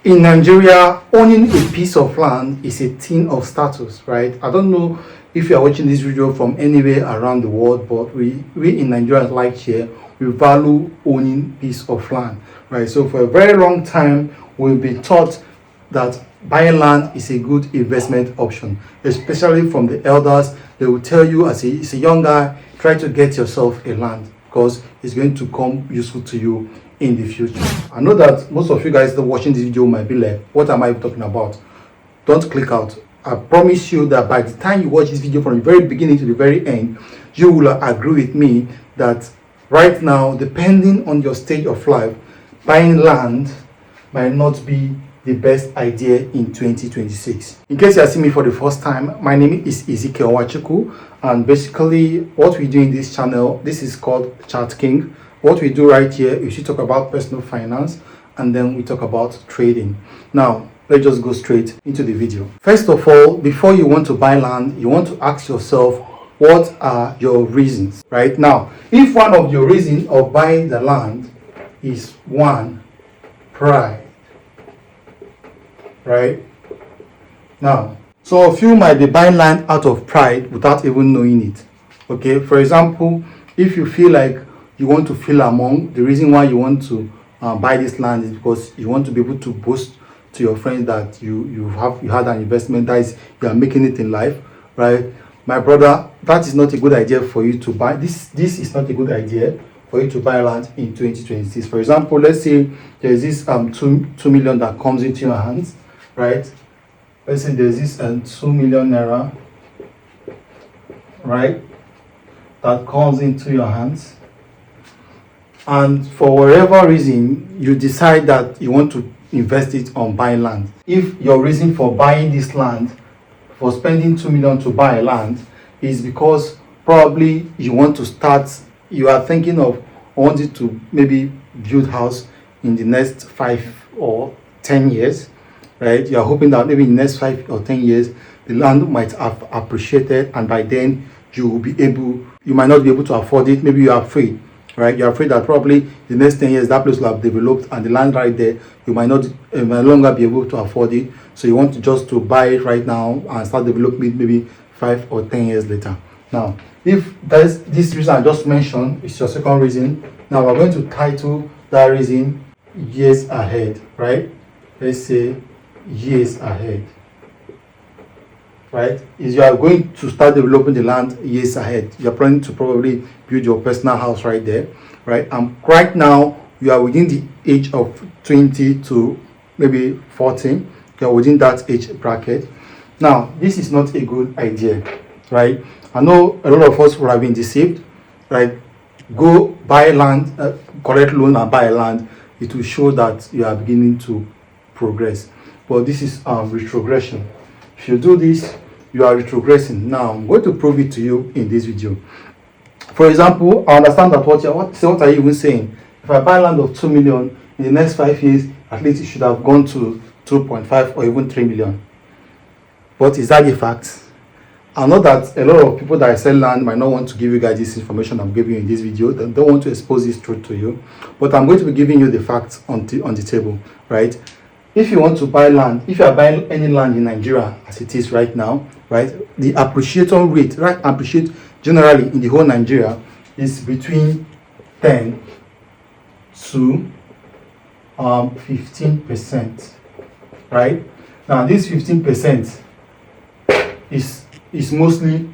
In Nigeria, owning a piece of land is a thing of status, right? I don't know if you are watching this video from anywhere around the world, but we in Nigeria, like here, we value owning piece of land, right? So for a very long time, we've been taught that buying land is a good investment option, especially from the elders. They will tell you as a young guy, try to get yourself a land because it's going to come useful to you in the future. I know that most of you guys that are watching this video might be like, what am I talking about? Don't click out. I promise you that by the time you watch this video from the very beginning to the very end, you will agree with me that right now, depending on your stage of life, buying land might not be the best idea in 2026. In case you are seeing me for the first time, my name is Ezekiel Wachuku, and basically what we do in this channel, this is called Chart King. What we do right here is we talk about personal finance and then we talk about trading. Now, let's just go straight into the video. First of all, before you want to buy land, you want to ask yourself, what are your reasons? Right now, if one of your reasons of buying the land is one, pride, right? Now, so a few might be buying land out of pride without even knowing it. Okay, for example, if you feel like you want to feel among, the reason why you want to buy this land is because you want to be able to boast to your friends that you had an investment, that is, you are making it in life, right? My brother, that is not a good idea for you to buy. This is not a good idea for you to buy land in 2026. For example, let's say there is this 2 million that comes into your hands, right? Let's say there's this 2 million naira, right, that comes into your hands, and for whatever reason you decide that you want to invest it on buying land. If your reason for buying this land, for spending 2 million to buy land, is because probably you want to start, you are thinking of wanting to maybe build house in the next 5 or 10 years, right? You are hoping that maybe in the next 5 or 10 years the land might have appreciated, and by then you might not be able to afford it. Maybe you are afraid, right? You're afraid that probably the next 10 years that place will have developed and the land right there, you might no longer be able to afford it. So you want to just to buy it right now and start developing it maybe 5 or 10 years later. Now, if that's this reason I just mentioned is your second reason, now we're going to title that reason years ahead, right? Let's say years ahead, right? Is you are going to start developing the land years ahead. You're planning to probably build your personal house right there, right? And right now you are within the age of 20 to maybe 40. You are within that age bracket. Now, this is not a good idea, right? I know a lot of us will have been deceived, right? Go buy land, collect loan and buy land. It will show that you are beginning to progress. But this is retrogression. If you do this, you are retrogressing. Now, I'm going to prove it to you in this video. For example, I understand that what are you even saying? If I buy land of 2 million, in the next 5 years, at least it should have gone to 2.5 or even 3 million. But is that a fact? I know that a lot of people that sell land might not want to give you guys this information I'm giving you in this video. They don't want to expose this truth to you. But I'm going to be giving you the facts on the table, right? If you want to buy land, if you are buying any land in Nigeria as it is right now, right, the appreciation rate, right, appreciate generally in the whole Nigeria is between 10 to 15%, right? Now this 15% is mostly,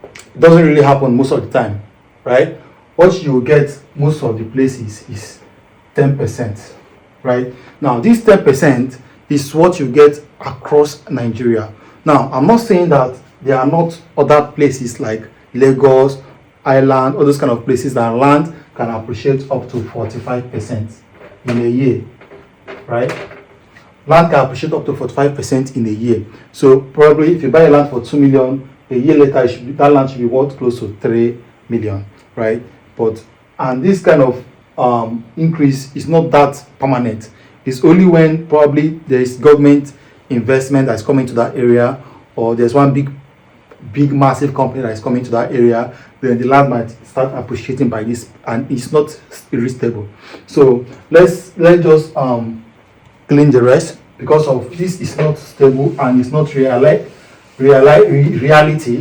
it doesn't really happen most of the time, right? What you get most of the places is 10%, right? Now this 10% is what you get across Nigeria. Now I'm not saying that there are not other places like Lagos, Island, all those kind of places that land can appreciate up to 45% in a year, right? Land can appreciate up to 45% in a year. So probably if you buy a land for 2 million, a year later that land should be worth close to 3 million, right? And this kind of increase is not that permanent. It's only when probably there is government investment that's coming to that area, or there's one big massive company that is coming to that area, then the land might start appreciating by this, and it's not very stable. So let's just clean the rest because of this is not stable and it's not reality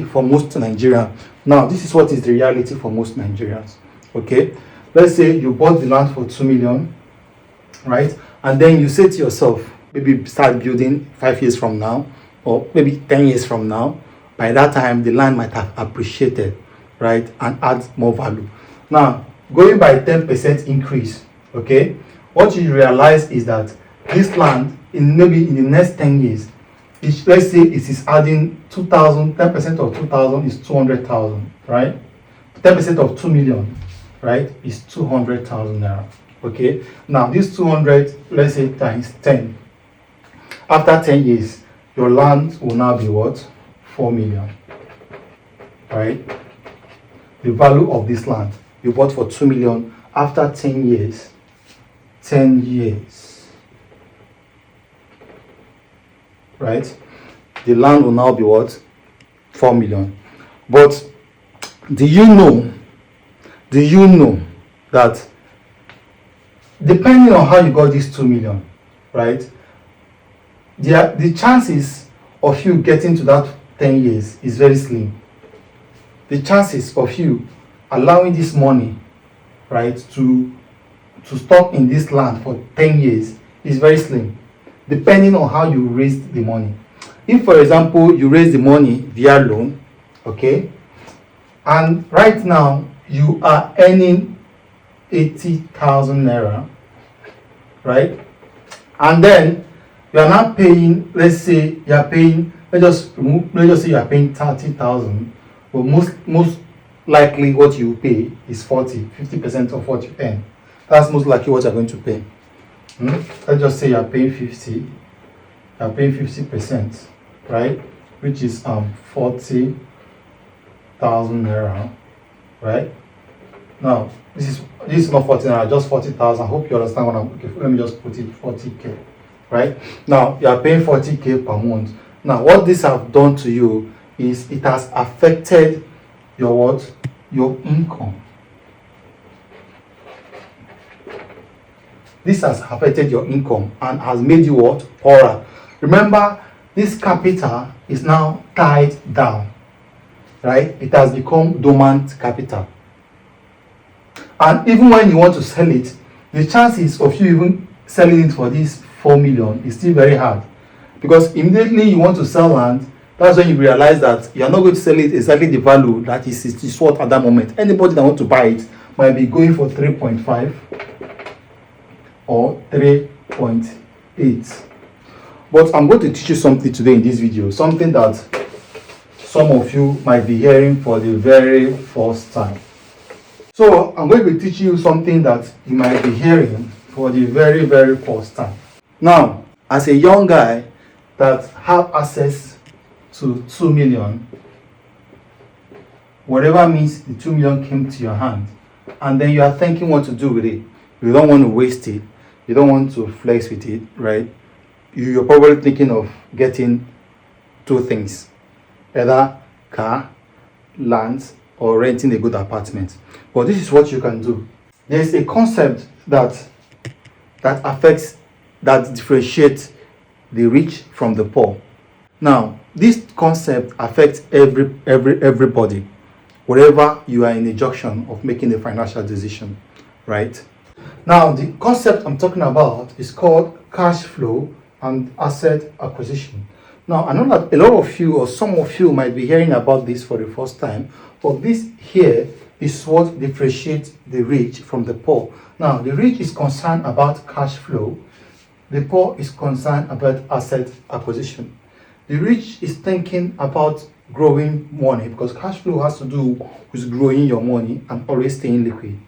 for most Nigerians. Now, this is what is the reality for most Nigerians. Okay, let's say you bought the land for 2 million, right? And then you say to yourself, maybe start building 5 years from now, or maybe 10 years from now. By that time, the land might have appreciated, right, and add more value. Now, going by 10% increase, okay, what you realize is that this land, in the next 10 years, let's say it is adding 2,000, 10% of 2,000 is 200,000, right? 10% of 2 million, right, is 200,000 naira. Okay, now this 200, let's say times 10. After 10 years, your land will now be what? 4 million, right? The value of this land you bought for 2 million after 10 years, right? The land will now be what? 4 million. But do you know that depending on how you got this 2 million, right, the chances of you getting to that 10 years is very slim. The chances of you allowing this money, right, to stop in this land for 10 years is very slim, depending on how you raised the money. If, for example, you raise the money via loan, okay, and right now you are earning 80,000 naira, right, and then you are not paying, let's say you are paying, let's just say you are paying 30,000, but most likely what you pay is 50% of what you earn. That's most likely what you're going to pay. Let's just say you're paying 50%, right? Which is 40,000 naira, right? Now this is not 40 naira, just 40,000. I hope you understand what I'm. Okay, let me just put it 40k, right? Now you are paying 40k per month. Now what this have done to you is it has affected your what? Your income. This has affected your income and has made you what? Poorer. Remember, this capital is now tied down, right? It has become dormant capital. And even when you want to sell it, the chances of you even selling it for this 4 million is still very hard, because immediately you want to sell land, that's when you realize that you are not going to sell it exactly the value that is worth at that moment. Anybody that wants to buy it might be going for 3.5 or 3.8. But I'm going to teach you something today in this video, something that some of you might be hearing for the very first time. So I'm going to be teaching you something that you might be hearing for the very, very first time. Now, as a young guy that have access to 2 million, whatever means the 2 million came to your hand, and then you are thinking what to do with it. You don't want to waste it. You don't want to flex with it, right? You're probably thinking of getting two things, either car, land, or renting a good apartment. But this is what you can do. There's a concept that differentiates the rich from the poor. Now, this concept affects everybody, wherever you are in a junction of making a financial decision, right? Now, the concept I'm talking about is called cash flow and asset acquisition. Now, I know that a lot of you or some of you might be hearing about this for the first time, but this here is what differentiates the rich from the poor. Now, the rich is concerned about cash flow. The poor is concerned about asset acquisition. The rich is thinking about growing money, because cash flow has to do with growing your money and always staying liquid.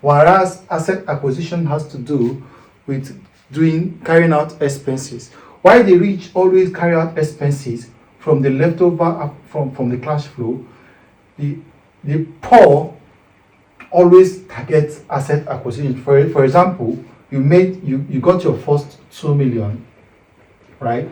Whereas asset acquisition has to do with carrying out expenses. Why the rich always carry out expenses from the leftover from the cash flow, the poor always target asset acquisition. For example, you got your first 2 million, right?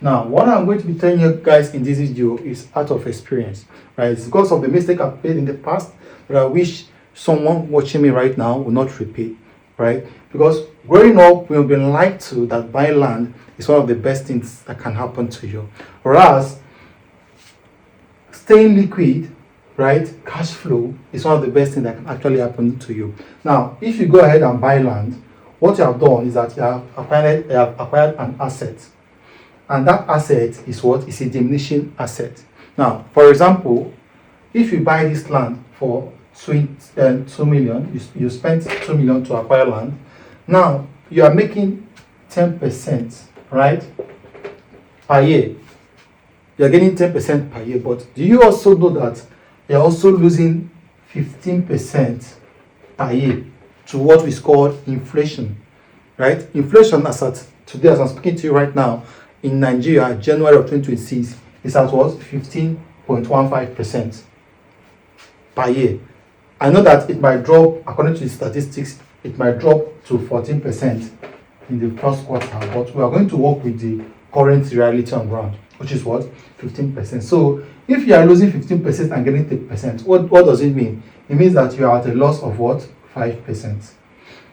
Now, what I'm going to be telling you guys in this video is out of experience, right? It's because of the mistake I've made in the past that I wish someone watching me right now will not repeat, right? right? Because growing up, we've been lied to that buying land is one of the best things that can happen to you. Whereas staying liquid, right, cash flow is one of the best things that can actually happen to you. Now, if you go ahead and buy land, what you have done is that you have acquired an asset, and that asset is what is a diminishing asset. Now, for example, if you buy this land for 2 million, you spent 2 million to acquire land. Now you are making 10%, right, per year. You are getting 10% per year, but do you also know that you are also losing 15% per year to what is called inflation, right? Inflation, as at today, as I'm speaking to you right now, in Nigeria, January of 2026, is at what? 15.15% per year. I know that it might drop, according to the statistics, it might drop to 14% in the first quarter, but we are going to work with the current reality on ground, which is what? 15%. So if you are losing 15% and getting 10%, what does it mean? It means that you are at a loss of what? 5%.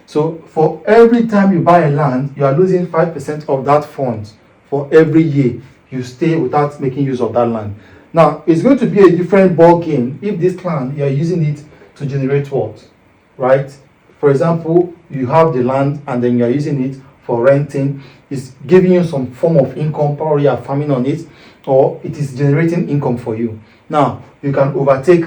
So for every time you buy a land, you are losing 5% of that fund for every year you stay without making use of that land. Now, it's going to be a different ball game if this land, you are using it to generate what? Right? For example, you have the land and then you are using it for renting. It's giving you some form of income, probably you are farming on it, or it is generating income for you. Now, you can overtake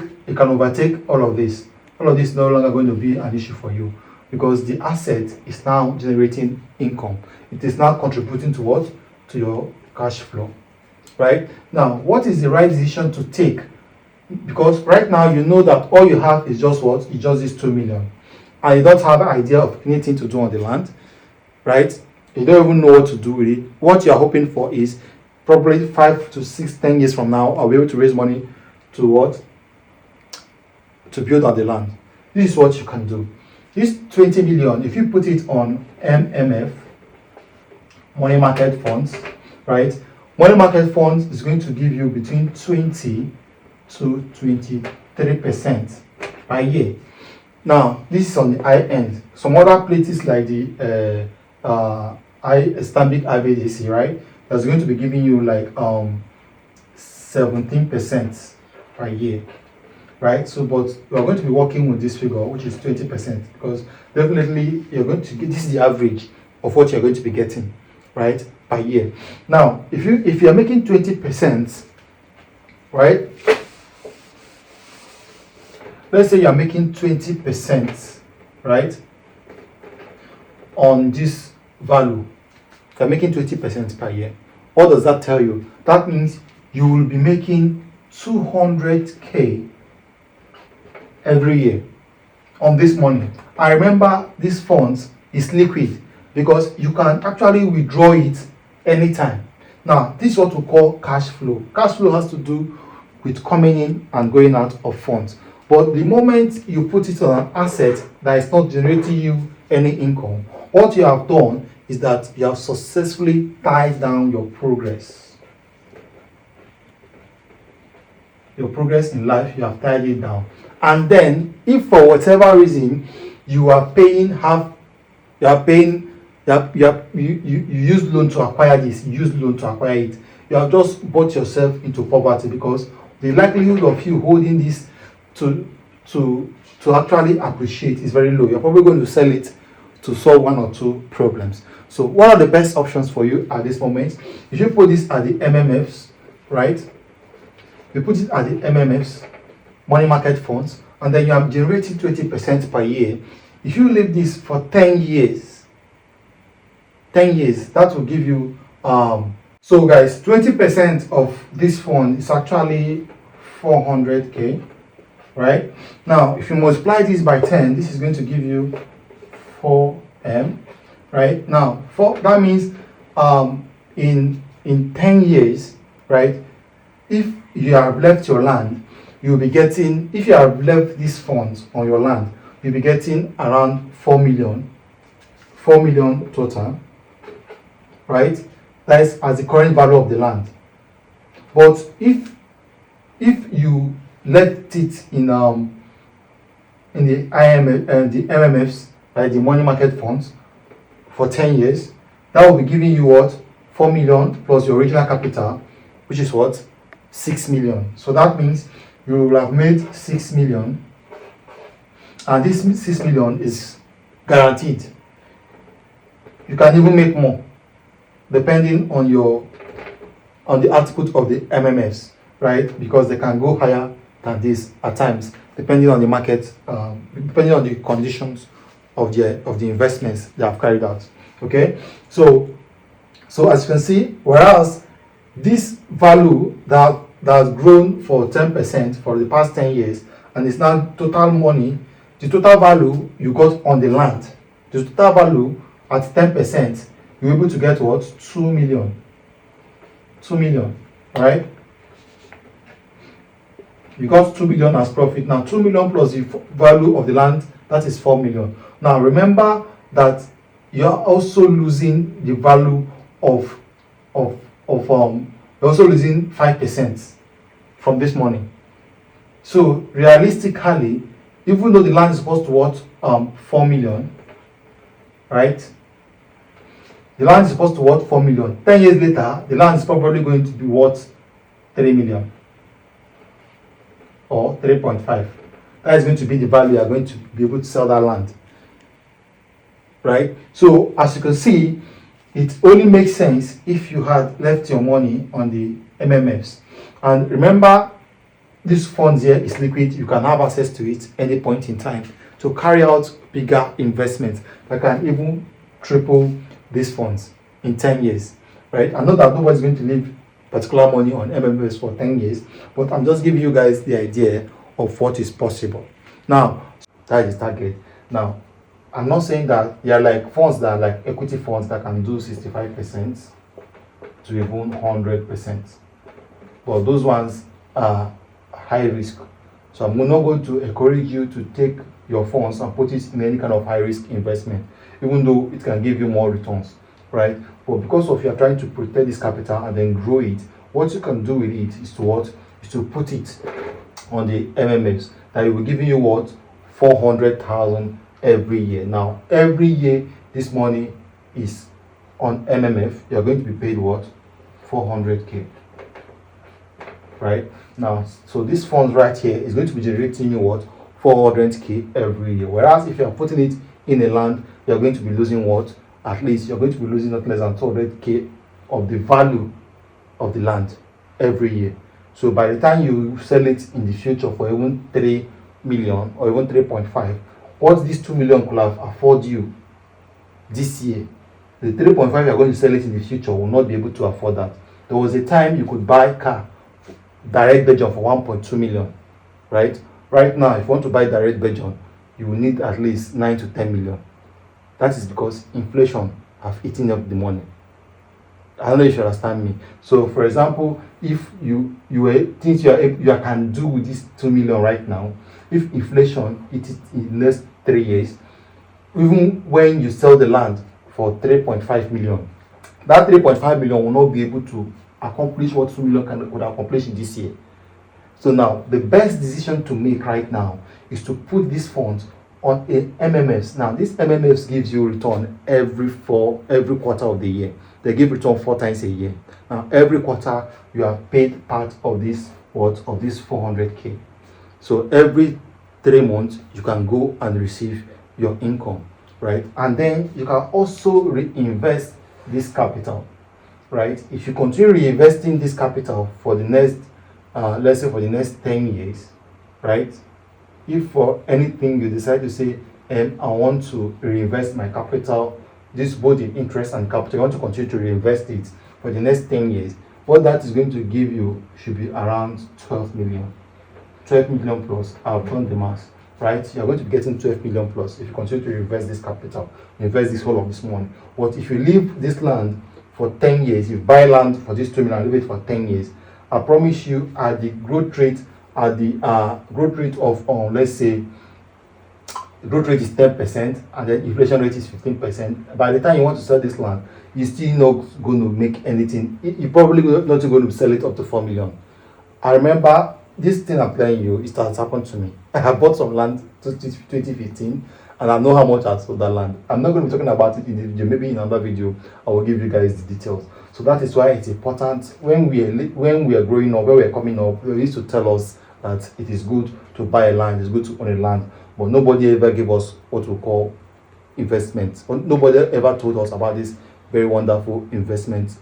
all of this. All of this is no longer going to be an issue for you because the asset is now generating income. It is now contributing to what? To your cash flow. Right? Now, what is the right decision to take? Because right now you know that all you have is just what? It's just this 2 million. And you don't have an idea of anything to do on the land. Right? You don't even know what to do with it. What you're hoping for is probably 5 to 6, 10 years from now, I'll be able to raise money to what? To build on the land. This is what you can do. This 20 million, if you put it on MMF, money market funds, right? Money market funds is going to give you between 20 to 23% per year. Now, this is on the high end. Some other places like the Stanbic IBDC, right? That's going to be giving you like 17% per year, right? So, but we are going to be working with this figure, which is 20%, because definitely you're going to get, this is the average of what you're going to be getting, right, per year. Now, if you are making 20%, right? Let's say you are making 20%, right, on this value. You're making 20% per year. What does that tell you? That means you will be making 200k every year on this money. I remember this funds is liquid because you can actually withdraw it anytime. Now, this is what we call cash flow. Cash flow has to do with coming in and going out of funds. But the moment you put it on an asset that is not generating you any income, what you have done is that you have successfully tied down your progress. Your progress in life, you have tied it down. And then, if for whatever reason you are paying you use loan to acquire this, you use loan to acquire it, you have just bought yourself into poverty because the likelihood of you holding this to actually appreciate is very low. You're probably going to sell it to solve 1 or 2 problems. So what are the best options for you at this moment? If you put this at the MMFs, right? You put it at the MMFs, money market funds, and then you are generating 20% per year. If you leave this for 10 years, that will give you so guys, 20% of this fund is actually 400k, right? Now, if you multiply this by 10, this is going to give you 4m, right? Now, that means in 10 years, right? If you have left your land, you'll be getting, if you have left these funds on your land, you'll be getting around 4 million total, right? That is as the current value of the land. But if you left it in the MMFs, right? The money market funds for 10 years. That will be giving you what? 4 million plus your original capital, which is what? 6 million. So that means you will have made 6 million, and this 6 million is guaranteed. You can even make more depending on the output of the MMFs, right? Because they can go higher than this at times, depending on the market, depending on the conditions of the investments they have carried out. Okay, so as you can see, whereas this value that has grown for 10% for the past 10 years, and it's now total money, the total value you got on the land, the total value at 10%, you're able to get what? 2 million. 2 million, right? You got 2 million as profit. Now 2 million plus the value of the land, that is 4 million. Now remember that you are also losing the value of you're also losing 5% from this money. So realistically, even though the land is supposed to worth 4 million, right? The land is supposed to worth 4 million. 10 years later, the land is probably going to be worth 3 million or 3.5. That is going to be the value you are going to be able to sell that land. Right? So as you can see, it only makes sense if you had left your money on the MMFs. And remember, this funds here is liquid. You can have access to it any point in time to carry out bigger investments that can even triple these funds in 10 years. Right? I know that nobody's going to leave particular money on MMFs for 10 years, but I'm just giving you guys the idea of what is possible. Now, that is target. Now, I'm not saying that there are like funds that are like equity funds that can do 65% to even 100%. But those ones are high risk. So I'm not going to encourage you to take your funds and put it in any kind of high risk investment, even though it can give you more returns, right? But because of you are trying to protect this capital and then grow it, what you can do with it is to what? Is to put it on the MMFs that will be giving you what? 400,000 every year. Now, every year this money is on MMF, you're going to be paid what? 400k. Right? Now, so this fund right here is going to be generating you what? 400k every year. Whereas if you're putting it in a land, you're going to be losing what? At least you're going to be losing not less than 200k of the value of the land every year. So by the time you sell it in the future for even 3 million or even 3.5, what this 2 million could have afford you this year, the 3.5 you're going to sell it in the future will not be able to afford that. There was a time you could buy a car, direct Belgium, for 1.2 million, right? Right now, if you want to buy direct Belgium, you will need at least 9 to 10 million. That is because inflation have eaten up the money. I don't know if you understand me. So, for example, if you things you can do with this 2 million right now, if inflation eats it in the next 3 years, even when you sell the land for 3.5 million, that 3.5 million will not be able to accomplish what 2 million could accomplish in this year. So now, the best decision to make right now is to put these funds on a MMFs. Now, this MMFs gives you return every quarter of the year. They give return 4 times a year. Now, every quarter you are paid part of this 400k. So every 3 months you can go and receive your income, right? And then you can also reinvest this capital, right? If you continue reinvesting this capital for the next, let's say for the next 10 years, right? If for anything you decide to say, I want to reinvest my capital, this both in interest and capital, you want to continue to reinvest it for the next 10 years, what that is going to give you should be around 12 million. 12 million plus. I've done the math, right? You're going to be getting 12 million plus if you continue to reinvest this capital, invest this whole of this money. But if you leave this land for 10 years, you buy land for this 2 million, leave it for 10 years, I promise you, at the growth rate, of let's say, the growth rate is 10% and the inflation rate is 15%. By the time you want to sell this land, you're still not going to make anything. You're probably not going to sell it up to 4 million. I remember this thing I'm telling you, it has happened to me. I have bought some land in 2015 and I know how much I sold that land. I'm not going to be talking about it in the video. Maybe in another video I will give you guys the details. So that is why it's important when we are growing up, when we are coming up, they used to tell us that it is good to buy a land, it's good to own a land, but nobody ever gave us what we call investment. Nobody ever told us about this very wonderful investment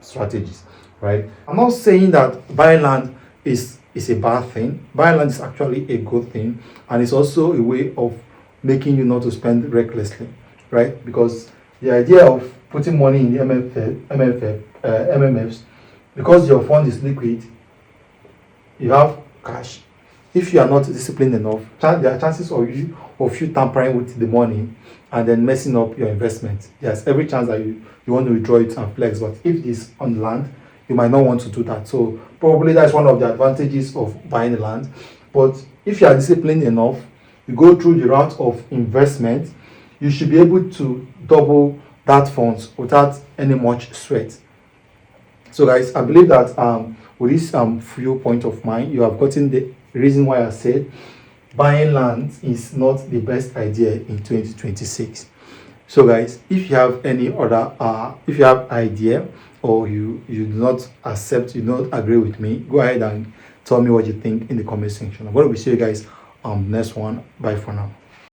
strategies, right? I'm not saying that buying land is a bad thing. Buying land is actually a good thing, and it's also a way of making you not to spend recklessly, right? Because the idea of putting money in the MMFs, because your fund is liquid, you have cash. If you are not disciplined enough, there are chances of you tampering with the money and then messing up your investment. There's every chance that you want to withdraw it and flex, but if it's on land, you might not want to do that. So probably that's one of the advantages of buying land. But if you are disciplined enough, you go through the route of investment, you should be able to double that funds without any much sweat. So guys, I believe that with this few point of mine, you have gotten the reason why I said buying land is not the best idea in 2026. So guys, if you have any other if you have idea, or you do not accept, you do not agree with me, go ahead and tell me what you think in the comment section. I'm going to see you guys next one. Bye for now.